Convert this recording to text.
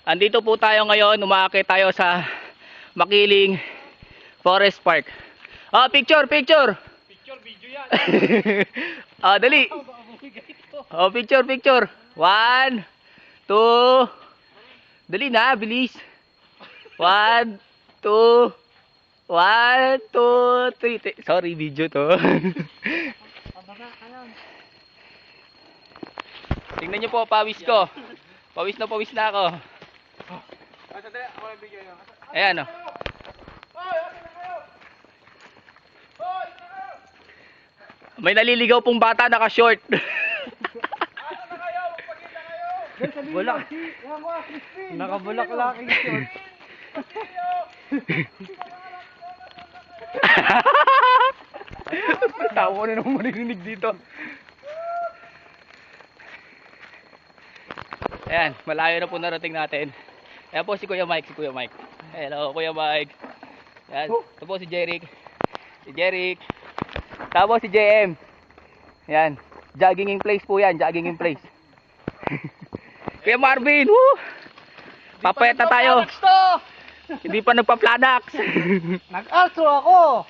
Andito po tayo ngayon, umaakit tayo sa Makiling Forest Park. Picture, picture. Picture, video yan. Dali. Picture, picture. 1, 2. Dali na, bilis. 1, 2. 1, 2, 3. Sorry, video to. Tingnan nyo po, pawis ko. Pawis na ako. Ayan o. May naliligaw pong bata, naka-short. Bulak. Nakabulak lang yung short. Tawa ko na nung marinig dito. Ayan, malayo na po narating natin. Ayan po si Kuya Mike, Hello, Kuya Mike. Ayan, ito po si Jeric. Tapos si JM. Ayan, jogging in place po yan, Kuya Marvin, woo! Papayat na tayo. Hindi pa nagpa-planax. Nag-altro ako.